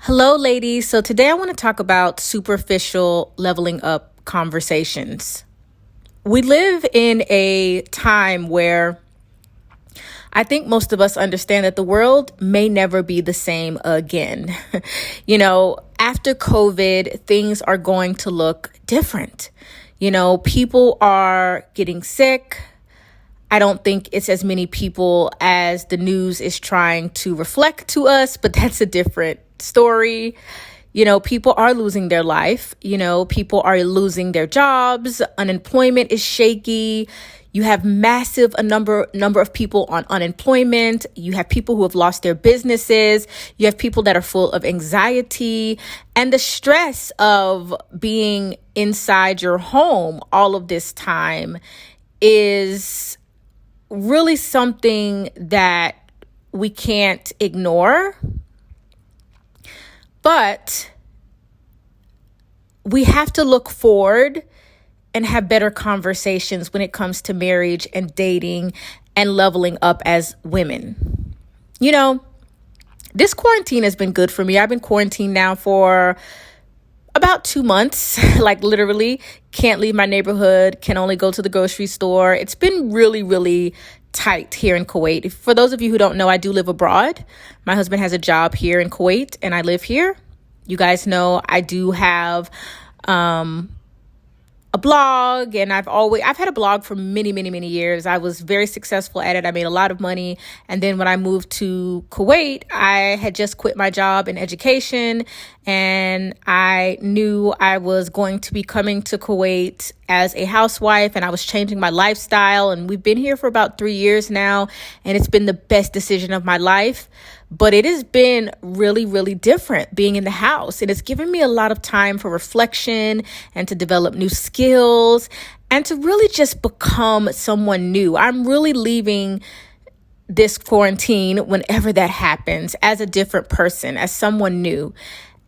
Hello, ladies. So today I want to talk about superficial leveling up conversations. We live in a time where I think most of us understand that the world may never be the same again. After COVID, things are going to look different. People are getting sick. I don't think it's as many people as the news is trying to reflect to us, but that's a different story. People are losing their life. People are losing their jobs. Unemployment is shaky. You have massive number of people on unemployment. You have people who have lost their businesses. You have people that are full of anxiety and the stress of being inside your home all of this time is really something that we can't ignore. But we have to look forward and have better conversations when it comes to marriage and dating and leveling up as women. This quarantine has been good for me. I've been quarantined now for about 2 months, like literally can't leave my neighborhood, can only go to the grocery store. It's been really, really tight here in Kuwait. For those of you who don't know, I do live abroad. My husband has a job here in Kuwait and I live here. You guys know I do have a blog, and I've had a blog for many, many, many years. I was very successful at it. I made a lot of money. And then when I moved to Kuwait, I had just quit my job in education, and I knew I was going to be coming to Kuwait as a housewife, and I was changing my lifestyle. And we've been here for about 3 years now, and it's been the best decision of my life. But it has been really, really different being in the house. And it's given me a lot of time for reflection and to develop new skills and to really just become someone new. I'm really leaving this quarantine, whenever that happens, as a different person, as someone new.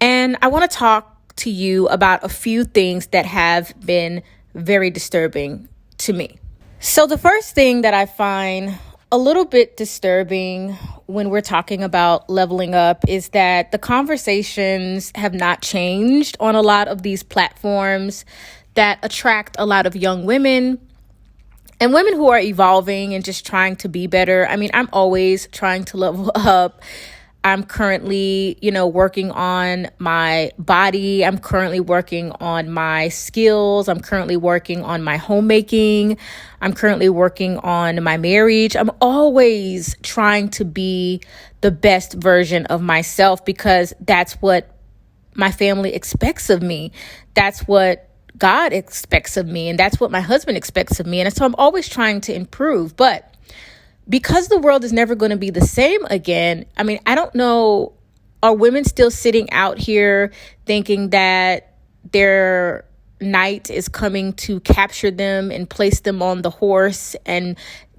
And I want to talk to you about a few things that have been very disturbing to me. So the first thing that I find a little bit disturbing when we're talking about leveling up is that the conversations have not changed on a lot of these platforms that attract a lot of young women and women who are evolving and just trying to be better. I mean, I'm always trying to level up. I'm currently, working on my body. I'm currently working on my skills. I'm currently working on my homemaking. I'm currently working on my marriage. I'm always trying to be the best version of myself because that's what my family expects of me. That's what God expects of me. And that's what my husband expects of me. And so I'm always trying to improve. But because the world is never going to be the same again, I mean, I don't know, are women still sitting out here thinking that their knight is coming to capture them and place them on the horse and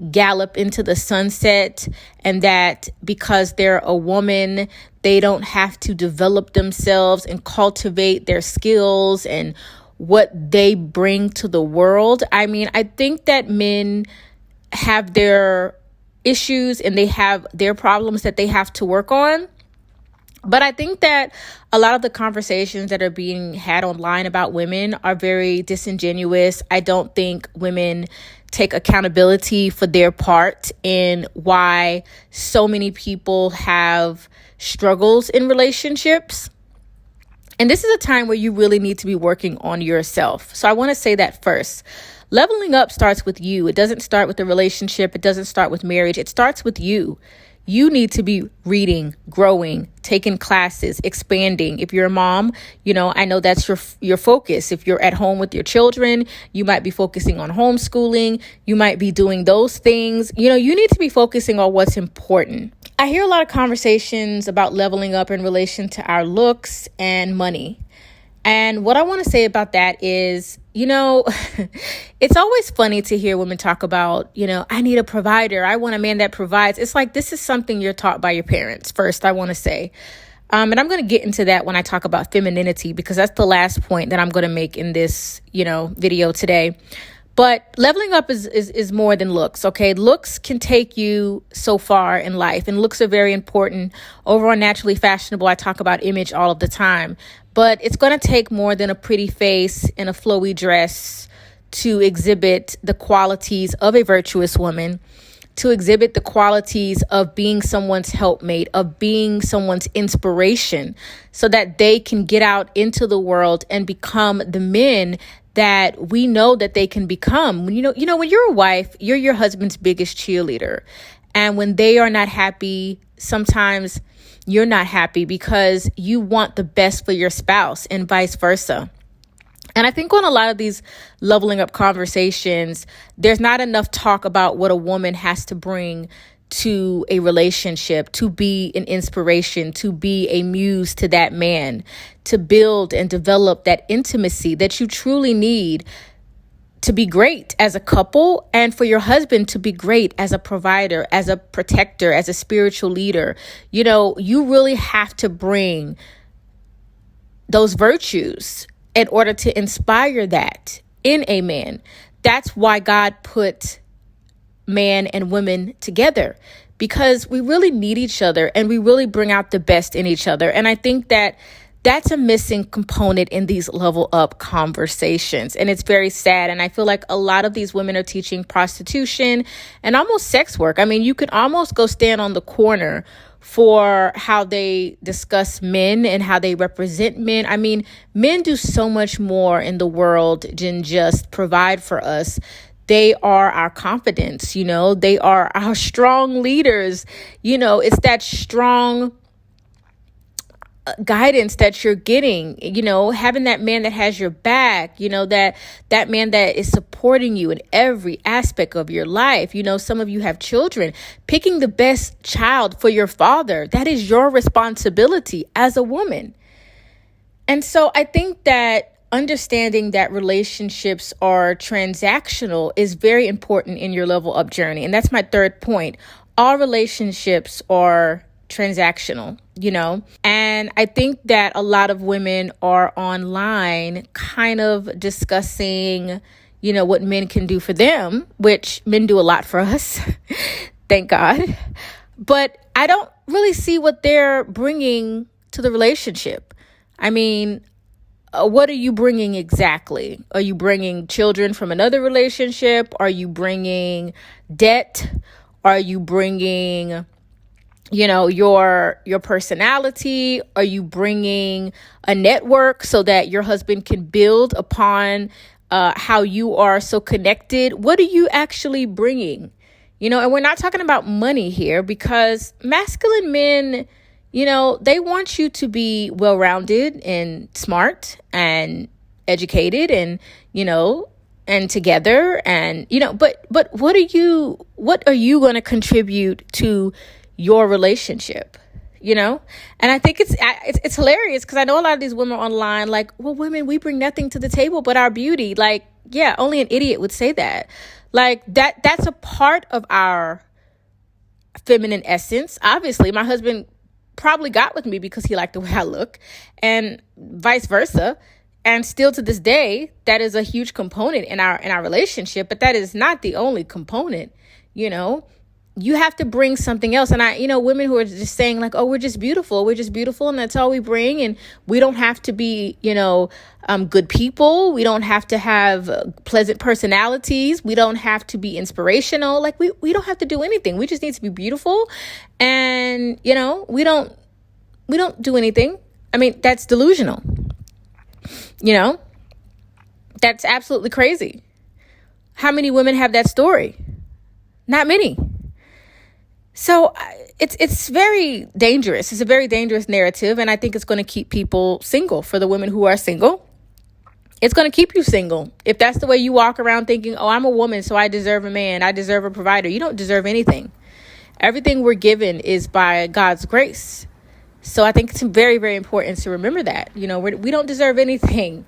gallop into the sunset, and that because they're a woman, they don't have to develop themselves and cultivate their skills and what they bring to the world? I mean, I think that men have their issues and they have their problems that they have to work on. But I think that a lot of the conversations that are being had online about women are very disingenuous. I don't think women take accountability for their part in why so many people have struggles in relationships. And this is a time where you really need to be working on yourself. So I want to say that first. Leveling up starts with you. It doesn't start with the relationship. It doesn't start with marriage. It starts with you. You need to be reading, growing, taking classes, expanding. If you're a mom, I know that's your focus. If you're at home with your children, you might be focusing on homeschooling. You might be doing those things. You need to be focusing on what's important. I hear a lot of conversations about leveling up in relation to our looks and money. And what I want to say about that is, it's always funny to hear women talk about, I need a provider. I want a man that provides. It's like, this is something you're taught by your parents. First, I want to say, and I'm going to get into that when I talk about femininity, because that's the last point that I'm going to make in this, video today. But leveling up is more than looks, okay? Looks can take you so far in life, and looks are very important. Over on Naturally Fashionable, I talk about image all of the time. But it's going to take more than a pretty face and a flowy dress to exhibit the qualities of a virtuous woman, to exhibit the qualities of being someone's helpmate, of being someone's inspiration, so that they can get out into the world and become the men that we know that they can become. When when you're a wife, you're your husband's biggest cheerleader. And when they are not happy, sometimes you're not happy because you want the best for your spouse, and vice versa. And I think on a lot of these leveling up conversations, there's not enough talk about what a woman has to bring to a relationship, to be an inspiration, to be a muse to that man, to build and develop that intimacy that you truly need to be great as a couple, and for your husband to be great as a provider, as a protector, as a spiritual leader. You really have to bring those virtues in order to inspire that in a man. That's why God put man and women together, because we really need each other and we really bring out the best in each other. And I think that that's a missing component in these level up conversations. And it's very sad. And I feel like a lot of these women are teaching prostitution and almost sex work. I mean, you could almost go stand on the corner for how they discuss men and how they represent men. I mean, men do so much more in the world than just provide for us. They are our confidence, they are our strong leaders. It's that strong guidance that you're getting, having that man that has your back, that man that is supporting you in every aspect of your life. Some of you have children. Picking the best child for your father, that is your responsibility as a woman. And so I think that understanding that relationships are transactional is very important in your level up journey. And that's my third point. All relationships are transactional, and I think that a lot of women are online kind of discussing, what men can do for them, which men do a lot for us. Thank God. But I don't really see what they're bringing to the relationship. I mean, what are you bringing exactly? Are you bringing children from another relationship? Are you bringing debt? Are you bringing your personality? Are you bringing a network so that your husband can build upon how you are so connected? What are you actually bringing? And we're not talking about money here, because masculine men, they want you to be well-rounded and smart and educated and, and together and, but what are you going to contribute to your relationship, and I think it's hilarious, because I know a lot of these women online like, well, women, we bring nothing to the table but our beauty. Like, yeah, only an idiot would say that. Like, that's a part of our feminine essence. Obviously, my husband probably got with me because he liked the way I look, and vice versa. And still to this day, that is a huge component in our relationship, but that is not the only component. You have to bring something else. And women who are just saying like, oh, we're just beautiful, and that's all we bring. And we don't have to be, good people. We don't have to have pleasant personalities. We don't have to be inspirational. Like we don't have to do anything. We just need to be beautiful. And, we don't do anything. I mean, that's delusional. That's absolutely crazy. How many women have that story? Not many. So it's very dangerous. It's a very dangerous narrative. And I think it's going to keep people single. For the women who are single, it's going to keep you single. If that's the way you walk around thinking, oh, I'm a woman, so I deserve a man, I deserve a provider. You don't deserve anything. Everything we're given is by God's grace. So I think it's very, very important to remember that. We don't deserve anything.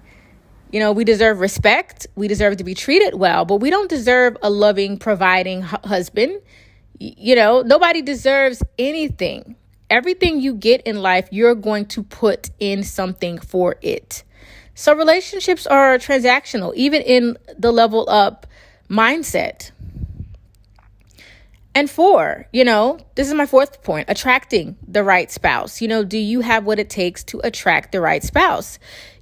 We deserve respect. We deserve to be treated well, but we don't deserve a loving, providing husband. Nobody deserves anything. Everything you get in life, you're going to put in something for it. So relationships are transactional, even in the level up mindset. And 4, this is my 4th point, attracting the right spouse. Do you have what it takes to attract the right spouse?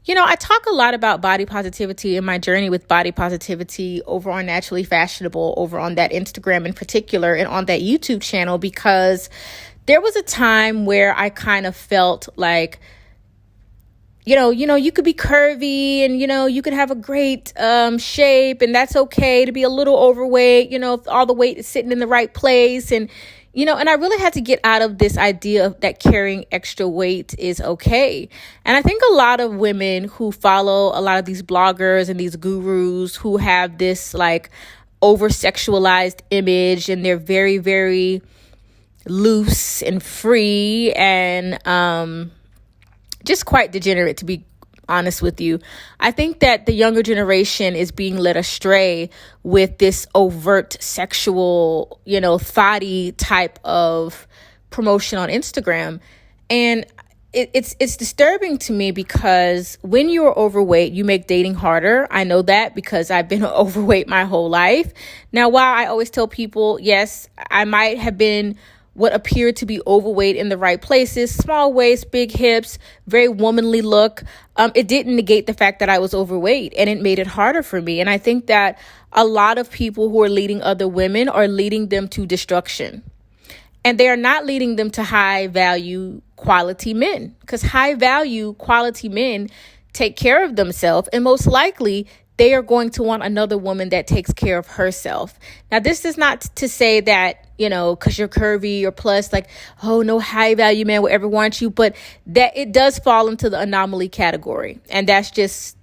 I talk a lot about body positivity in my journey with body positivity over on Naturally Fashionable, over on that Instagram in particular, and on that YouTube channel, because there was a time where I kind of felt like, you could be curvy and, you could have a great shape, and that's okay to be a little overweight, if all the weight is sitting in the right place. And I really had to get out of this idea of that carrying extra weight is okay. And I think a lot of women who follow a lot of these bloggers and these gurus who have this like over-sexualized image, and they're very, very loose and free and just quite degenerate, to be honest with you. I think that the younger generation is being led astray with this overt sexual, thotty type of promotion on Instagram. And it's disturbing to me, because when you're overweight, you make dating harder. I know that because I've been overweight my whole life. Now, while I always tell people, yes, I might have been what appeared to be overweight in the right places, small waist, big hips, very womanly look. It didn't negate the fact that I was overweight, and it made it harder for me. And I think that a lot of people who are leading other women are leading them to destruction. And they are not leading them to high value quality men, because high value quality men take care of themselves, and most likely they are going to want another woman that takes care of herself. Now, this is not to say that, because you're curvy or plus, like, oh, no high value man will ever want you, but that it does fall into the anomaly category. And that's just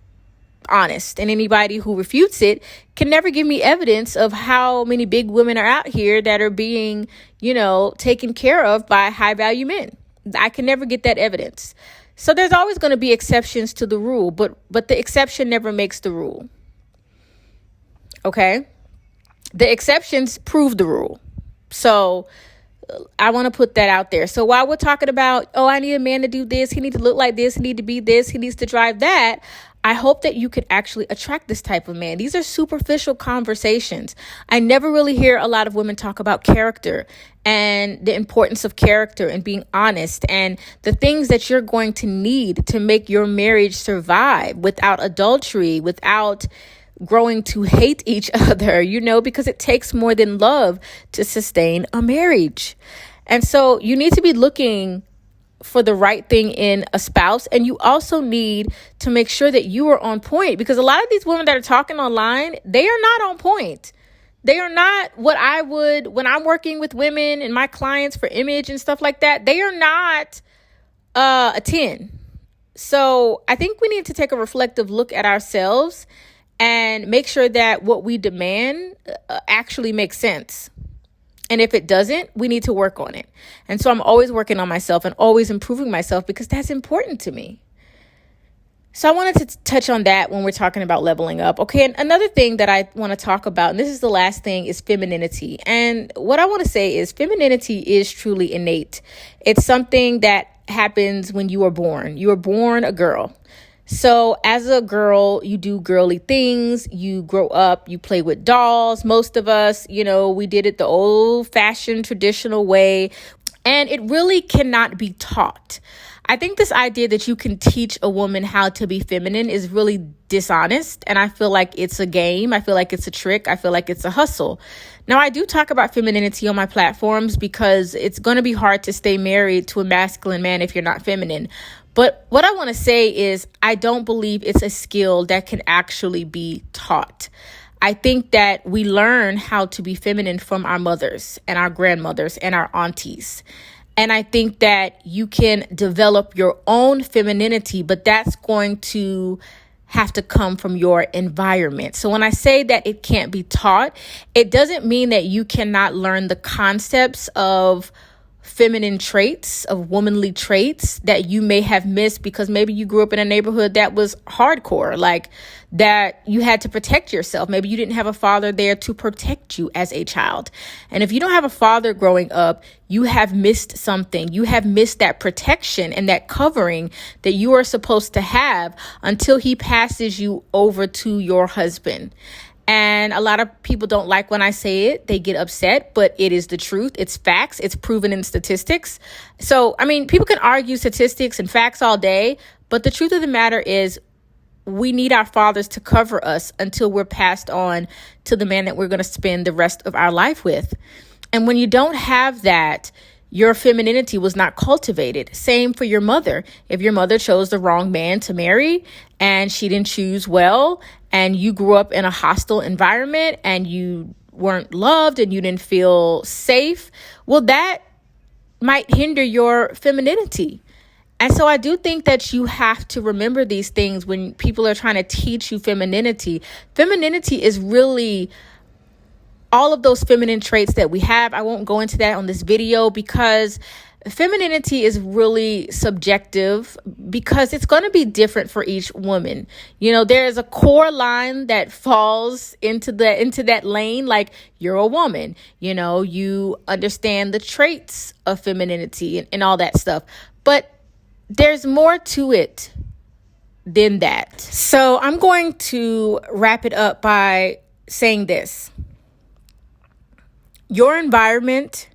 honest. And anybody who refutes it can never give me evidence of how many big women are out here that are being, taken care of by high value men. I can never get that evidence. So there's always going to be exceptions to the rule, but the exception never makes the rule. Okay? The exceptions prove the rule. So I want to put that out there. So while we're talking about, oh, I need a man to do this, he needs to look like this, he needs to be this, he needs to drive that, I hope that you could actually attract this type of man. These are superficial conversations. I never really hear a lot of women talk about character and the importance of character and being honest and the things that you're going to need to make your marriage survive without adultery, without growing to hate each other, because it takes more than love to sustain a marriage. And so you need to be looking for the right thing in a spouse. And you also need to make sure that you are on point, because a lot of these women that are talking online, they are not on point. They are not what I would, when I'm working with women and my clients for image and stuff like that, they are not a 10. So I think we need to take a reflective look at ourselves and make sure that what we demand actually makes sense. And if it doesn't, we need to work on it. And so I'm always working on myself and always improving myself, because that's important to me. So I wanted to touch on that when we're talking about leveling up. Okay, and another thing that I want to talk about, and this is the last thing, is femininity. And what I want to say is femininity is truly innate. It's something that happens when you are born. You are born a girl. So as a girl, you do girly things, you grow up, you play with dolls. Most of us, we did it the old fashioned traditional way, and it really cannot be taught. I think this idea that you can teach a woman how to be feminine is really dishonest. And I feel like it's a game. I feel like it's a trick. I feel like it's a hustle. Now, I do talk about femininity on my platforms because it's going to be hard to stay married to a masculine man if you're not feminine. But what I want to say is I don't believe it's a skill that can actually be taught. I think that we learn how to be feminine from our mothers and our grandmothers and our aunties. And I think that you can develop your own femininity, but that's going to have to come from your environment. So when I say that it can't be taught, it doesn't mean that you cannot learn the concepts of feminine traits, of womanly traits that you may have missed because maybe you grew up in a neighborhood that was hardcore, like that you had to protect yourself. Maybe you didn't have a father there to protect you as a child. And if you don't have a father growing up, you have missed something. You have missed that protection and that covering that you are supposed to have until he passes you over to your husband. And a lot of people don't like when I say it. They get upset, but it is the truth. It's facts. It's proven in statistics. So, I mean, people can argue statistics and facts all day, but the truth of the matter is we need our fathers to cover us until we're passed on to the man that we're going to spend the rest of our life with. And when you don't have that, your femininity was not cultivated. Same for your mother. If your mother chose the wrong man to marry and she didn't choose well, and you grew up in a hostile environment and you weren't loved and you didn't feel safe, well, that might hinder your femininity. And so I do think that you have to remember these things when people are trying to teach you femininity. Femininity is really all of those feminine traits that we have. I won't go into that on this video because femininity is really subjective because it's going to be different for each woman. You know, there is a core line that falls into that lane, like you're a woman, you know, you understand the traits of femininity and all that stuff. But there's more to it than that. So I'm going to wrap it up by saying this. Your environment,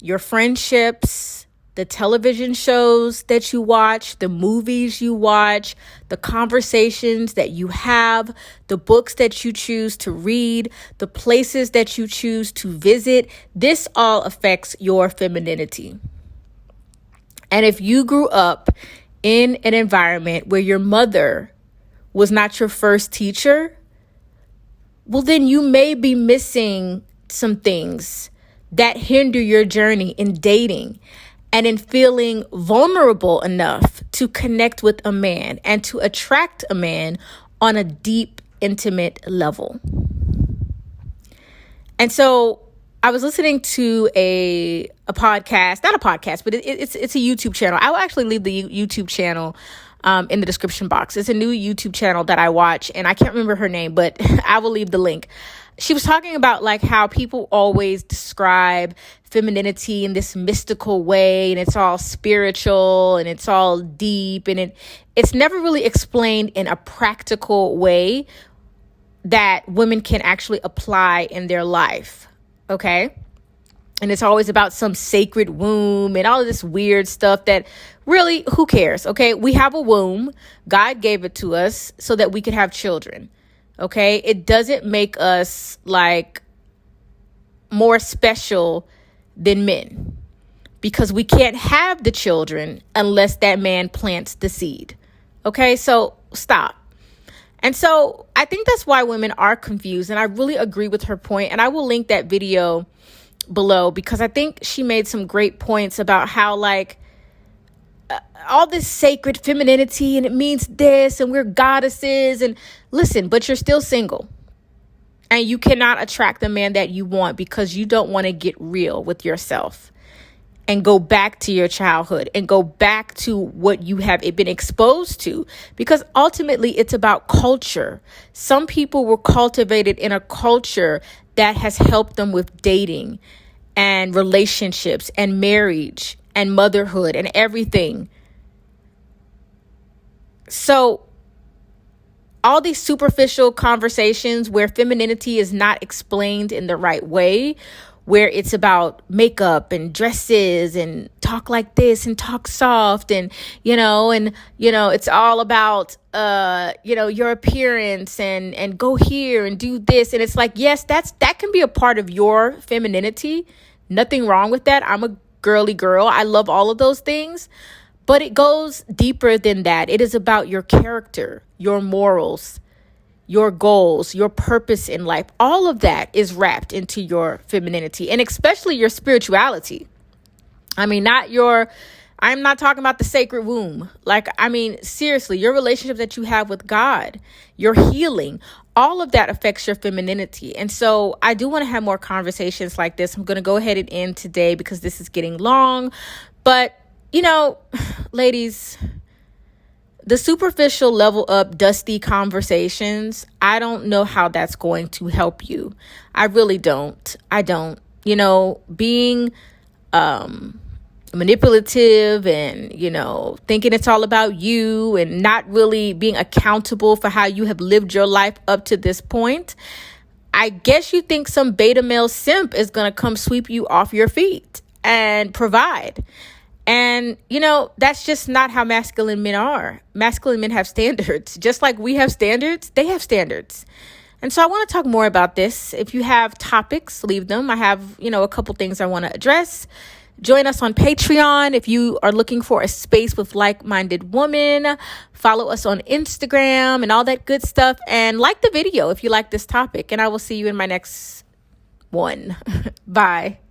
your friendships, the television shows that you watch, the movies you watch, the conversations that you have, the books that you choose to read, the places that you choose to visit, this all affects your femininity. And if you grew up in an environment where your mother was not your first teacher, well, then you may be missing some things that hinder your journey in dating and in feeling vulnerable enough to connect with a man and to attract a man on a deep, intimate level. And so I was listening to a podcast, not a podcast, but it's a YouTube channel. I will actually leave the YouTube channel in the description box. It's a new YouTube channel that I watch, and I can't remember her name, but I will leave the link. She was talking about like how people always describe femininity in this mystical way, and it's all spiritual and it's all deep, and it's never really explained in a practical way that women can actually apply in their life. Okay. And it's always about some sacred womb and all of this weird stuff that really, who cares? Okay. We have a womb. God gave it to us so that we could have children. Okay. It doesn't make us like more special than men because we can't have the children unless that man plants the seed. Okay. So stop. And so I think that's why women are confused. And I really agree with her point. And I will link that video below because I think she made some great points about how like all this sacred femininity and it means this and we're goddesses. And listen, but you're still single and you cannot attract the man that you want because you don't want to get real with yourself and go back to your childhood and go back to what you have been exposed to, because ultimately it's about culture. Some people were cultivated in a culture that has helped them with dating and relationships and marriage and motherhood and everything. So all these superficial conversations where femininity is not explained in the right way, where it's about makeup and dresses and talk like this and talk soft and it's all about, your appearance and go here and do this. And it's like, yes, that can be a part of your femininity. Nothing wrong with that. I'm a girly girl. I love all of those things, but it goes deeper than that. It is about your character, your morals, your goals, your purpose in life. All of that is wrapped into your femininity and especially your spirituality. I mean, I'm not talking about the sacred womb. Seriously, your relationship that you have with God, your healing, all of that affects your femininity. And so I do want to have more conversations like this. I'm going to go ahead and end today because this is getting long. But, ladies, the superficial level up dusty conversations, I don't know how that's going to help you. I really don't. I don't. Being manipulative and, thinking it's all about you and not really being accountable for how you have lived your life up to this point, I guess you think some beta male simp is going to come sweep you off your feet and provide. And, that's just not how masculine men are. Masculine men have standards. Just like we have standards, they have standards. And so I want to talk more about this. If you have topics, leave them. I have, a couple things I want to address. Join us on Patreon if you are looking for a space with like-minded women. Follow us on Instagram and all that good stuff. And like the video if you like this topic. And I will see you in my next one. Bye.